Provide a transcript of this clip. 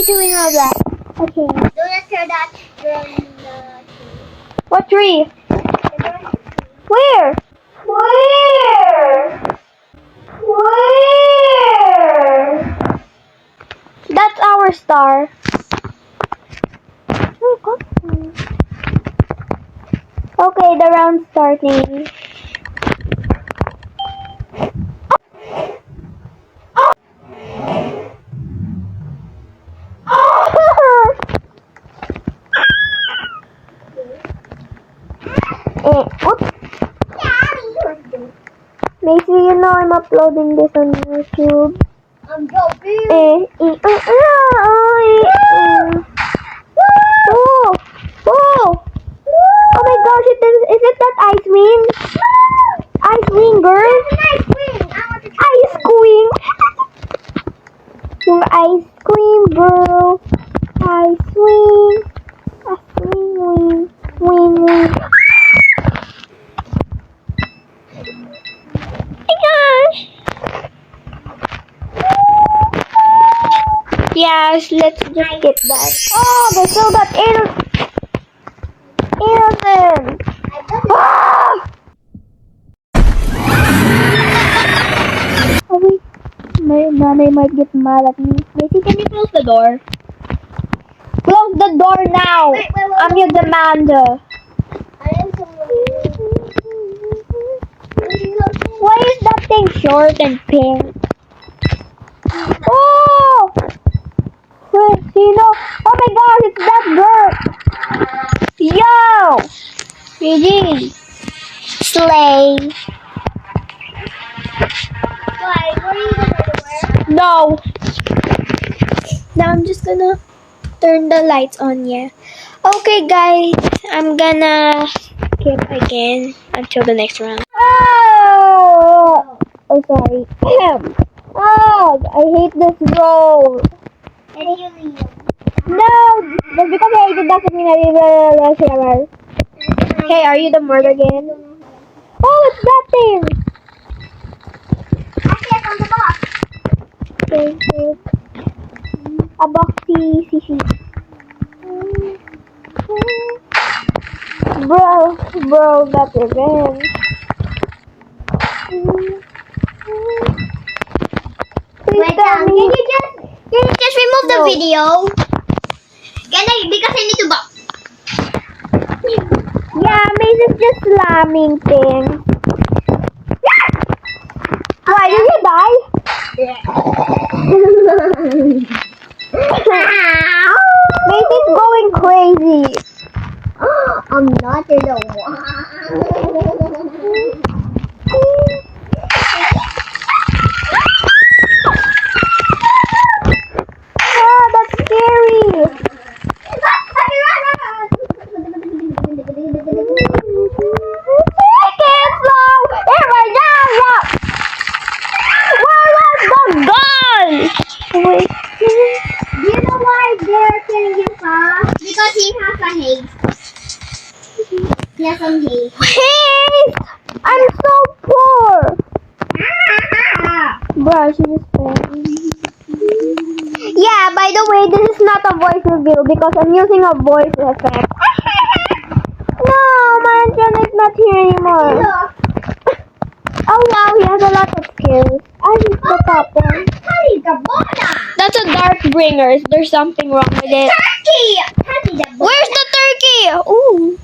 doing all that? Okay. Do not throw that from the tree. What tree? Where? That's our star. Oh, God. Okay, the round's starting. Oops. Macy, you know I'm uploading this on YouTube. I'm joking. Oh, oh my gosh, is it that ice wing? Ice wing, girl? Ice cream. I want to try Ice cream. Yung ice cream, girl. Ice wing. Ice wing. My gosh. Yes, let's just skip that. Oh, they still got innocent. Ah! Oh wait, my mommy might get mad at me. Macy, can you close the door? Close the door now. Wait. I'm your demander. Why is that thing short and pink? Oh! Wait, sino? Oh my gosh, it's that girl! Yo! Eugene! Slay! Why? Were you gonna wear? No! Now I'm just gonna turn the lights on, yeah. Okay, guys, I'm gonna skip again until the next round. Oh! Oh, sorry. Oh, I hate this roll. And you leave. No! Just because I hate it doesn't mean I will share. Hey, are you the murder again? Oh, it's that thing! I see it on the box. Thank you. A boxy CC. Bro, that's revenge. Please Wait, tell me. can you just remove the No. video? Because I need to box. Yeah, Macy's just slamming things. Why, did you die? Macy's going crazy. I'm not the one. Oh, that's scary. It's slow. Here we go. Where was the gun? Wait. Do you know why they're killing him fast? Because he has a hate. He has some hate. Hey, I'm so poor. Bruh, she just fell. Yeah, by the way, this is not a voice reveal because I'm using a voice effect. No, Mansion is not here anymore. Oh wow, he has a lot of skills. I just the top one. That's a dark bringer. There's something wrong with it. Turkey! Where's the turkey? Ooh.